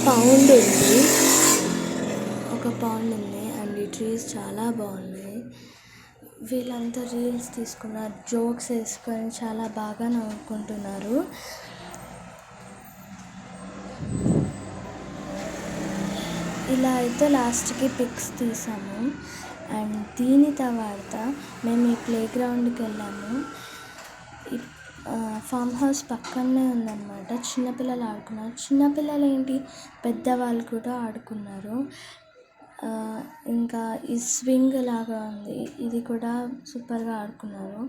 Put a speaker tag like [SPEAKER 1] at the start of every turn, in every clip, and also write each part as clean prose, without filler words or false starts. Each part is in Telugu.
[SPEAKER 1] పౌండ్ ఉంది. ఒక పౌండ్ ఉంది అండ్ ఈ ట్రీస్ చాలా బాగున్నాయి. వీళ్ళంతా రీల్స్ తీసుకున్నారు, జోక్స్ వేసుకొని చాలా బాగా నవ్వుకుంటున్నారు. ఇలా అయితే లాస్ట్కి పిక్స్ తీసాము. అండ్ దీని తర్వాత మేము ఈ ప్లే గ్రౌండ్కి వెళ్ళాము. ఫామ్ హౌస్ పక్కనే ఉందన్నమాట. చిన్నపిల్లలు ఆడుకున్నారు. చిన్నపిల్లలు ఏంటి, పెద్దవాళ్ళు కూడా ఆడుకున్నారు. ఇంకా ఈ స్వింగ్ లాగా ఉంది, ఇది కూడా సూపర్గా ఆడుకున్నారు.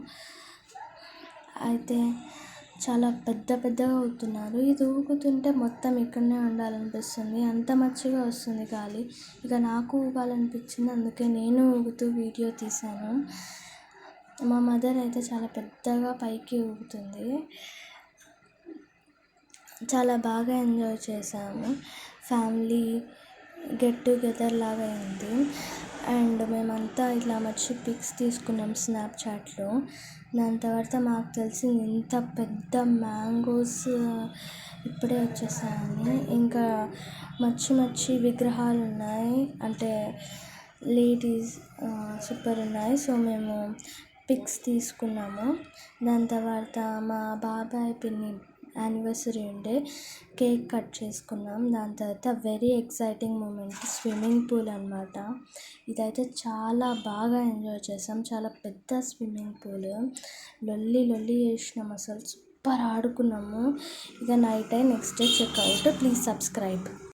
[SPEAKER 1] అయితే చాలా పెద్దగా అవుతున్నారు. ఇది ఊగుతుంటే మొత్తం ఇక్కడనే ఉండాలనిపిస్తుంది, అంత మంచిగా వస్తుంది గాలి. ఇక నాకు ఊగాలనిపించింది, అందుకే నేను ఊగుతూ వీడియో తీశాను. మా మదర్ అయితే చాలా పెద్దగా పైకి ఊగుతుంది. చాలా బాగా ఎంజాయ్ చేసాము. ఫ్యామిలీ గెట్ టుగెదర్ లాగా అయింది. అండ్ మేమంతా ఇట్లా మంచి పిక్స్ తీసుకున్నాం స్నాప్చాట్లో. దాని తర్వాత మాకు తెలిసింది ఇంత పెద్ద మ్యాంగోస్ ఇప్పుడే వచ్చేసాయని. ఇంకా మంచి విగ్రహాలు ఉన్నాయి, అంటే లేడీస్ సూపర్ ఉన్నాయి. సో మేము పిక్స్ తీసుకున్నాము. దాని తర్వాత మా బాబాయ్ పిన్ని యానివర్సరీ ఉండే, కేక్ కట్ చేసుకున్నాం. దాని తర్వాత very exciting moment swimming pool అనమాట. ఇదైతే చాలా బాగా ఎంజాయ్ చేసాం. చాలా పెద్ద స్విమ్మింగ్ పూల్, లొల్లి చేసినాం, అసలు సూపర్ ఆడుకున్నాము. ఇక night next day checkout. Please subscribe.